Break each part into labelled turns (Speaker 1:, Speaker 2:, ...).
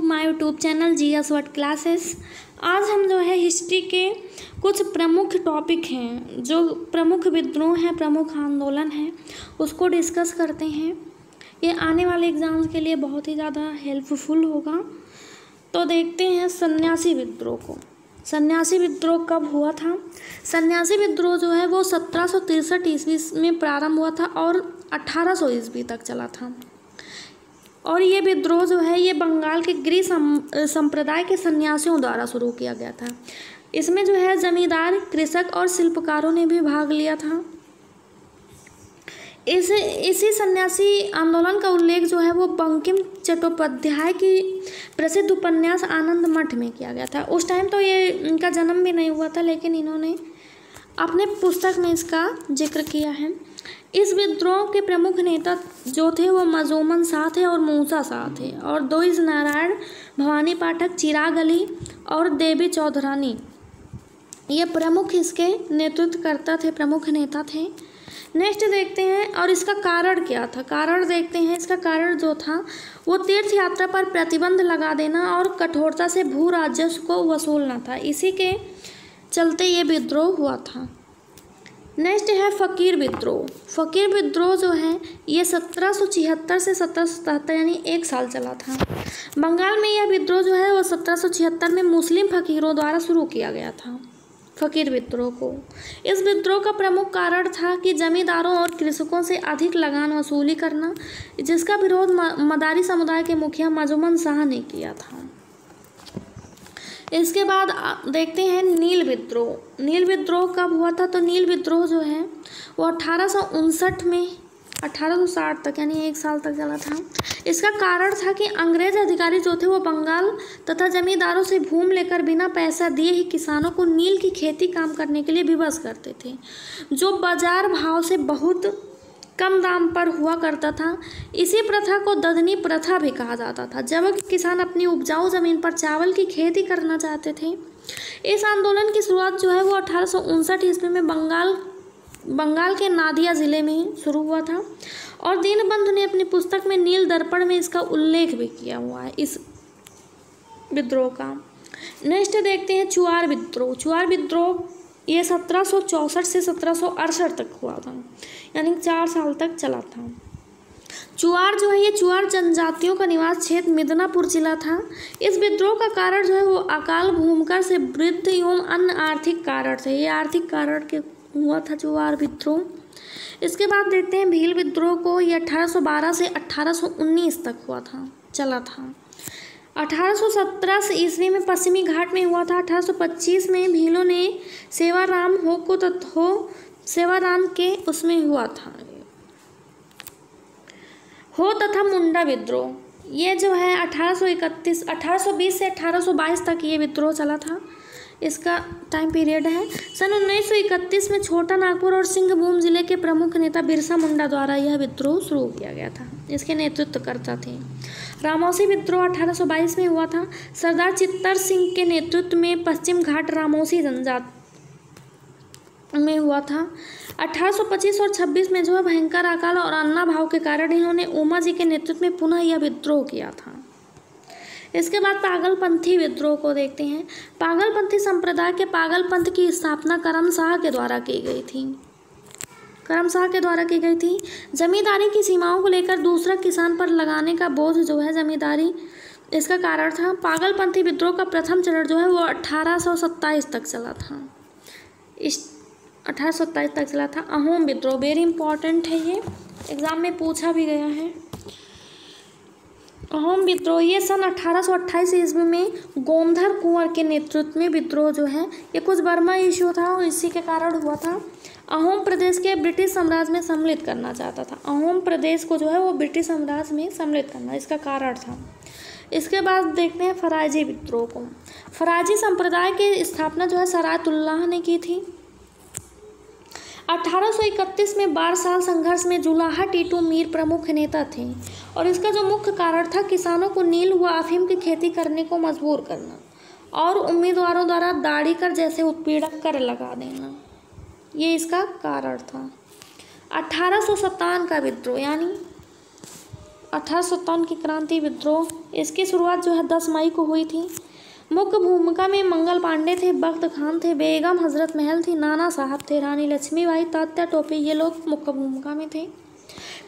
Speaker 1: My YouTube channel GS word classes. आज हम जो है हिस्ट्री के कुछ प्रमुख टॉपिक हैं, जो प्रमुख विद्रोह हैं, प्रमुख आंदोलन हैं, उसको डिस्कस करते हैं। ये आने वाले एग्ज़ाम्स के लिए बहुत ही ज़्यादा हेल्पफुल होगा। तो देखते हैं सन्यासी विद्रोह को। सन्यासी विद्रोह कब हुआ था? सन्यासी विद्रोह जो है वो 1763 ईस्वी में प्रारंभ हुआ था और 1800 ईस्वी तक चला था। और ये विद्रोह जो है ये बंगाल के गिरी संप्रदाय के सन्यासियों द्वारा शुरू किया गया था। इसमें जो है जमींदार, कृषक और शिल्पकारों ने भी भाग लिया था। इसी सन्यासी आंदोलन का उल्लेख जो है वो बंकिम चट्टोपाध्याय की प्रसिद्ध उपन्यास आनंद मठ में किया गया था। उस टाइम तो ये इनका जन्म भी नहीं हुआ था, लेकिन इन्होंने अपने पुस्तक में इसका जिक्र किया है। इस विद्रोह के प्रमुख नेता जो थे वो मजोमन शाह थे और मूसा शाह थे, और द्विज नारायण, भवानी पाठक, चिराग अली और देवी चौधरानी ये प्रमुख इसके नेतृत्वकर्ता थे, प्रमुख नेता थे। नेक्स्ट देखते हैं, और इसका कारण क्या था? कारण देखते हैं। इसका कारण जो था वो तीर्थ यात्रा पर प्रतिबंध लगा देना और कठोरता से भू राजस्व को वसूलना था। इसी के चलते ये विद्रोह हुआ था। नेक्स्ट है फकीर विद्रोह। फकीर विद्रोह जो है ये 1776 से 1777 यानी 1 साल चला था। बंगाल में यह विद्रोह जो है वो 1776 में मुस्लिम फकीरों द्वारा शुरू किया गया था, फकीर विद्रोह को। इस विद्रोह का प्रमुख कारण था कि जमींदारों और कृषकों से अधिक लगान वसूली करना, जिसका विरोध मदारी समुदाय के मुखिया मजोमन शाह ने किया था। इसके बाद देखते हैं नील विद्रोह। नील विद्रोह कब हुआ था? तो नील विद्रोह जो है वो 1859 में 1860 तक यानी 1 साल तक चला था। इसका कारण था कि अंग्रेज अधिकारी जो थे वो बंगाल तथा जमींदारों से भूमि लेकर बिना पैसा दिए ही किसानों को नील की खेती काम करने के लिए विवश करते थे, जो बाजार भाव से बहुत कम दाम पर हुआ करता था। इसी प्रथा को ददनी प्रथा भी कहा जाता था। जब किसान अपनी उपजाऊ ज़मीन पर चावल की खेती करना चाहते थे। इस आंदोलन की शुरुआत जो है वो 1859 ईस्वी में बंगाल के नादिया ज़िले में शुरू हुआ था, और दीनबंधु ने अपनी पुस्तक में नील दर्पण में इसका उल्लेख भी किया हुआ है, इस विद्रोह का। नेक्स्ट देखते हैं चुआर विद्रोह। चुआर विद्रोह ये 1764 से 1768 तक हुआ था, यानी 4 साल तक चला था। चुआर जो है ये चुआर जनजातियों का निवास क्षेत्र मिदनापुर जिला था। इस विद्रोह का कारण जो है वो अकाल भूमिकर से वृद्धि एवं अन्य आर्थिक कारण थे। ये आर्थिक कारण के हुआ था चुआर विद्रोह। इसके बाद देखते हैं भील विद्रोह को। ये 1812 से 1819 तक हुआ था, चला था। 1817 ईस्वी में पश्चिमी घाट में हुआ था। 1825 में भीलों ने सेवाराम के उसमें हुआ था हो तथा मुंडा विद्रोह। ये जो है 1820 से 1822 तक ये विद्रोह चला था। इसका टाइम पीरियड है। सन 1931 में छोटा नागपुर और सिंहभूम जिले के प्रमुख नेता बिरसा मुंडा द्वारा यह विद्रोह शुरू किया गया था। इसके नेतृत्वकर्ता थे। रामौसी विद्रोह 1822 में हुआ था। सरदार चित्तर सिंह के नेतृत्व में पश्चिम घाट रामौसी जनजाति में हुआ था। 1825 और 26 में जो है भयंकर अकाल और अन्नाभाव के कारण इन्होंने उमा जी के नेतृत्व में पुनः यह विद्रोह किया था। इसके बाद पागलपंथी विद्रोह को देखते हैं। पागलपंथी संप्रदाय के पागलपंथ की स्थापना करम शाह के द्वारा की गई थी। जमींदारी की सीमाओं को लेकर दूसरा किसान पर लगाने का बोझ जो है जमींदारी, इसका कारण था। पागलपंथी विद्रोह का प्रथम चरण जो है वो 1827 तक चला था। 1827 तक चला था। अहोम विद्रोह वेरी इंपॉर्टेंट है, ये एग्जाम में पूछा भी गया है। अहोम विद्रोह ये सन 1828 ईस्वी में गोमधर कुंवर के नेतृत्व में विद्रोह जो है ये कुछ बर्मा इशू था और इसी के कारण हुआ था। अहोम प्रदेश के ब्रिटिश साम्राज्य में सम्मिलित करना चाहता था। अहोम प्रदेश को जो है वो ब्रिटिश साम्राज्य में सम्मिलित करना इसका कारण था। इसके बाद देखते हैं फराजी विद्रोह को। फराजी संप्रदाय की स्थापना जो है सरायतुल्लाह ने की थी। 1831 में 12 साल संघर्ष में जुलाहा टीटू मीर प्रमुख नेता थे, और इसका जो मुख्य कारण था किसानों को नील व अफीम की खेती करने को मजबूर करना और उम्मीदवारों द्वारा दाढ़ी कर जैसे उत्पीड़क कर लगा देना, ये इसका कारण था। 1857 का विद्रोह यानी 1857 की क्रांति विद्रोह, इसकी शुरुआत जो है 10 मई को हुई थी। मुख्य भूमिका में मंगल पांडे थे, बख्त खान थे, बेगम हजरत महल थी, नाना साहब थे, रानी लक्ष्मीबाई, तात्या टोपे, ये लोग मुख्य भूमिका में थे।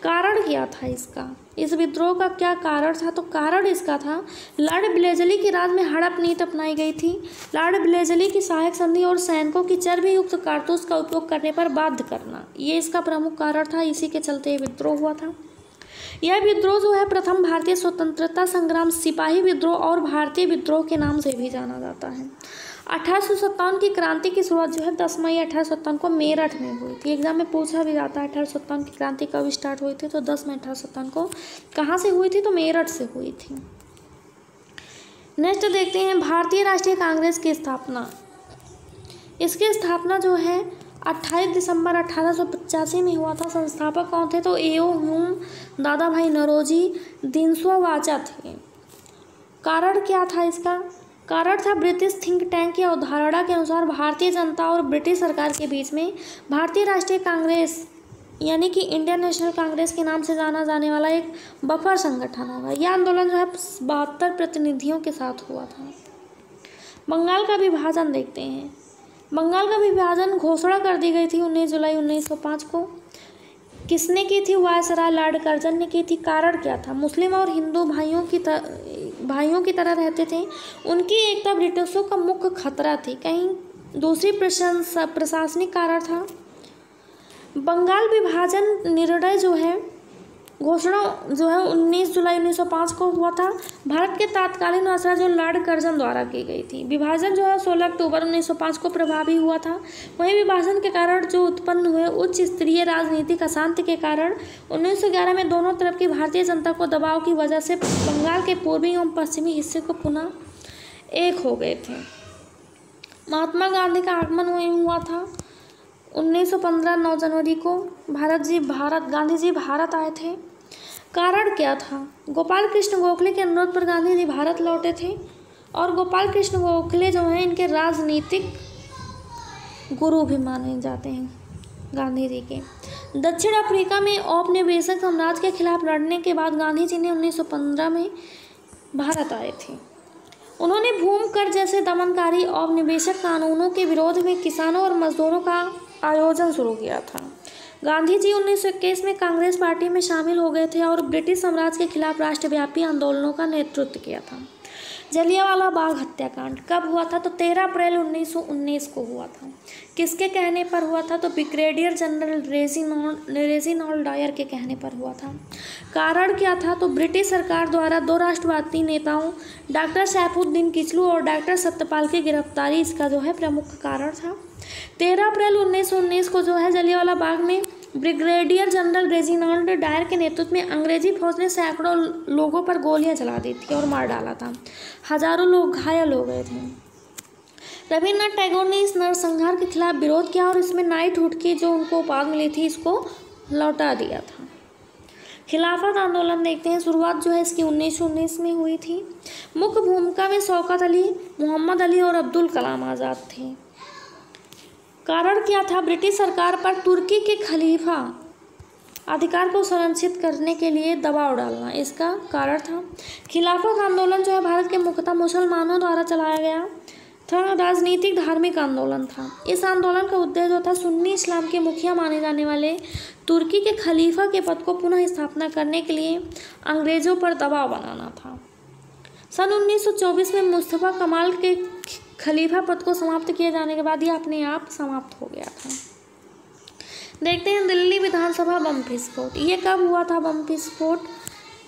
Speaker 1: कारण क्या था इसका, इस विद्रोह का क्या कारण था? तो कारण इसका था लॉर्ड ब्लेजली के राज में हड़प नीति अपनाई गई थी। लॉर्ड ब्लेजली की सहायक संधि और सैनिकों की चर्बी युक्त कारतूस का उपयोग करने पर बाध्य करना, ये इसका प्रमुख कारण था। इसी के चलते विद्रोह हुआ था। यह विद्रोह जो है प्रथम भारतीय स्वतंत्रता संग्राम सिपाही विद्रोह और भारतीय विद्रोह के नाम से भी जाना जाता है। 1857 की क्रांति की शुरुआत जो है 10 मई 1857 को मेरठ में हुई थी। एग्जाम में पूछा भी जाता है 1857 की क्रांति कब स्टार्ट हुई थी, तो 10 मई 1857 को कहाँ से हुई थी, तो मेरठ से हुई थी। नेक्स्ट देखते हैं भारतीय राष्ट्रीय कांग्रेस की स्थापना। इसकी स्थापना जो है 28 दिसंबर 1885 में हुआ था। संस्थापक कौन थे, तो एओ ह्यूम, दादा भाई नौरोजी, दिनसो वाचा थे। कारण क्या था इसका, कारण था ब्रिटिश थिंक टैंक की अवधारणा के अनुसार भारतीय जनता और ब्रिटिश सरकार के बीच में भारतीय राष्ट्रीय कांग्रेस यानी कि इंडियन नेशनल कांग्रेस के नाम से जाना जाने वाला एक बफर संगठन होगा। यह आंदोलन जो है 72 प्रतिनिधियों के साथ हुआ था। बंगाल का विभाजन देखते हैं। बंगाल का विभाजन घोषणा कर दी गई थी 19 जुलाई 1905 को। किसने की थी, वायसराय लॉर्ड कर्जन ने की थी। कारण क्या था, मुस्लिम और हिंदू भाइयों की तरह रहते थे, उनकी एकता ब्रिटिशों का मुख्य खतरा थी। कहीं दूसरी प्रशासनिक कारण था। बंगाल विभाजन निर्णय जो है घोषणा जो है 19 जुलाई 1905 को हुआ था। भारत के तत्कालीन वायसराय जो लॉर्ड कर्जन द्वारा की गई थी। विभाजन जो है 16 अक्टूबर 1905 को प्रभावी हुआ था। वहीं विभाजन के कारण जो उत्पन्न हुए उच्च स्तरीय राजनीतिक अशांति के कारण 1911 में दोनों तरफ की भारतीय जनता को दबाव की वजह से बंगाल के पूर्वी एवं पश्चिमी हिस्से को पुनः एक हो गए थे। महात्मा गांधी का आगमन हुआ था 1915 9 जनवरी को। गांधी जी भारत आए थे। कारण क्या था, गोपाल कृष्ण गोखले के अनुरोध पर गांधी जी भारत लौटे थे और गोपाल कृष्ण गोखले जो हैं इनके राजनीतिक गुरु भी माने जाते हैं गांधी जी के। दक्षिण अफ्रीका में औपनिवेशिक साम्राज्य के खिलाफ लड़ने के बाद गांधी जी ने 1915 में भारत आए थे। उन्होंने भूमि कर जैसे दमनकारी औपनिवेशिक कानूनों के विरोध में किसानों और मजदूरों का आयोजन शुरू किया था। गांधी जी 1921 में कांग्रेस पार्टी में शामिल हो गए थे और ब्रिटिश साम्राज्य के खिलाफ राष्ट्रव्यापी आंदोलनों का नेतृत्व किया था। जलियांवाला बाग हत्याकांड कब हुआ था, तो 13 अप्रैल 1919 को हुआ था। किसके कहने पर हुआ था, तो ब्रिगेडियर जनरल रेजिनाल्ड डायर के कहने पर हुआ था। कारण क्या था, तो ब्रिटिश सरकार द्वारा 2 राष्ट्रवादी नेताओं डॉक्टर सैफुद्दीन किचलू और डॉक्टर सत्यपाल की गिरफ्तारी इसका जो है प्रमुख कारण था। 13 अप्रैल 1919 को जो है जलियांवाला बाग में ब्रिगेडियर जनरल रेजिनाल्ड डायर के नेतृत्व में अंग्रेजी फौज ने सैकड़ों लोगों पर गोलियां चला दी थी और मार डाला था। हजारों लोग घायल हो गए थे। रविन्द्रनाथ टैगोर ने इस नरसंहार के खिलाफ विरोध किया और इसमें नाइटहुड की जो उनको उपाधि मिली थी इसको लौटा दिया था। खिलाफत आंदोलन देखते हैं। शुरुआत जो है इसकी 1919 में हुई थी। मुख्य भूमिका में शौकत अली, मोहम्मद अली और अब्दुल कलाम आज़ाद थे। कारण क्या था, ब्रिटिश सरकार पर तुर्की के खलीफा अधिकार को संरक्षित करने के लिए दबाव डालना इसका कारण था। खिलाफत आंदोलन जो है भारत के मुख्यतः मुसलमानों द्वारा चलाया गया था राजनीतिक धार्मिक आंदोलन था। इस आंदोलन का उद्देश्य जो था सुन्नी इस्लाम के मुखिया माने जाने वाले तुर्की के खलीफा के पद को पुनः स्थापना करने के लिए अंग्रेजों पर दबाव बनाना था। सन 1924 में मुस्तफ़ा कमाल के खलीफा पद को समाप्त किए जाने के बाद यह अपने आप समाप्त हो गया था। देखते हैं दिल्ली विधानसभा बम विस्फोट। ये कब हुआ था बम विस्फोट,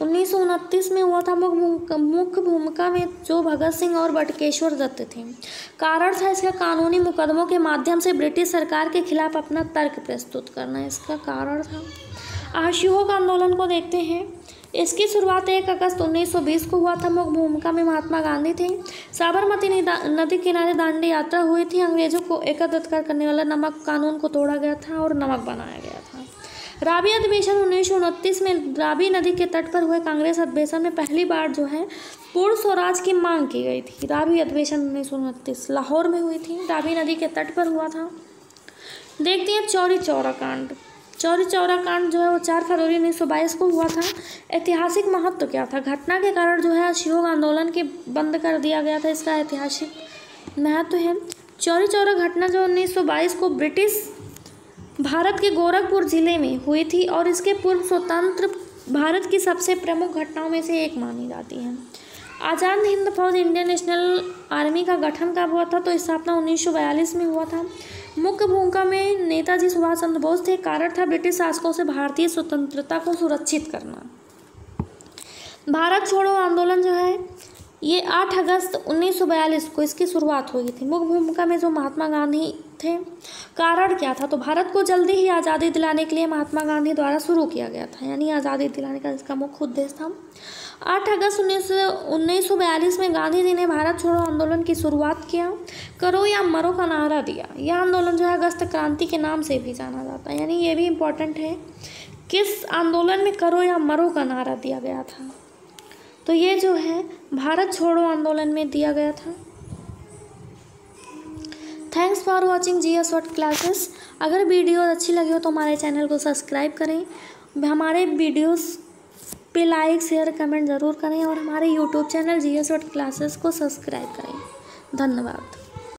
Speaker 1: 1929 में हुआ था। मुख्य भूमिका में जो भगत सिंह और बटुकेश्वर दत्त थे। कारण था इसका कानूनी मुकदमों के माध्यम से ब्रिटिश सरकार के खिलाफ अपना तर्क प्रस्तुत करना इसका कारण था। असहयोग आंदोलन को देखते हैं। इसकी शुरुआत 1 अगस्त 1920 को हुआ था। मुख्य भूमिका में महात्मा गांधी थे। साबरमती नदी किनारे दांडी यात्रा हुई थी। अंग्रेजों को एकत्रित करने वाला नमक कानून को तोड़ा गया था और नमक बनाया गया था। राबी अधिवेशन 1929 में राबी नदी के तट पर हुए कांग्रेस अधिवेशन में पहली बार जो है पूर्ण स्वराज की मांग की गई थी। राबी अधिवेशन 1929 लाहौर में हुई थी, राबी नदी के तट पर हुआ था। देखते हैं चौरी चौरा कांड। चौरी चौरा कांड जो है वो 4 फरवरी 1922 को हुआ था। ऐतिहासिक महत्व क्या था? घटना के कारण जो है असहयोग आंदोलन के बंद कर दिया गया था, इसका ऐतिहासिक महत्व है। चौरी चौरा घटना जो 1922 को ब्रिटिश भारत के गोरखपुर जिले में हुई थी और इसके पूर्व स्वतंत्र भारत की सबसे प्रमुख घटनाओं में से एक मानी जाती है। आज़ाद हिंद फौज इंडियन नेशनल आर्मी का गठन कब हुआ था? तो स्थापना 1942 में हुआ था। मुख्य भूमिका में नेताजी सुभाष चंद्र बोस थे। कारण था ब्रिटिश शासकों से भारतीय स्वतंत्रता को सुरक्षित करना। भारत छोड़ो आंदोलन जो है ये 8 अगस्त 1942 को इसकी शुरुआत हुई थी। मुख्य भूमिका में जो महात्मा गांधी थे। कारण क्या था? तो भारत को जल्दी ही आज़ादी दिलाने के लिए महात्मा गांधी द्वारा शुरू किया गया था, यानी आज़ादी दिलाने का इसका मुख्य उद्देश्य था। 8 अगस्त 1942 में गांधी जी ने भारत छोड़ो आंदोलन की शुरुआत किया। करो या मरो का नारा दिया। यह आंदोलन जो है अगस्त क्रांति के नाम से भी जाना जाता है, यानी ये भी इम्पोर्टेंट है। किस आंदोलन में करो या मरो का नारा दिया गया था? तो ये जो है भारत छोड़ो आंदोलन में दिया गया था। Thanks for watching GS short classes. अगर वीडियो अच्छी लगी हो तो हमारे चैनल को सब्सक्राइब करें, हमारे वीडियोस पे लाइक शेयर कमेंट ज़रूर करें और हमारे YouTube channel GS short classes को सब्सक्राइब करें। धन्यवाद।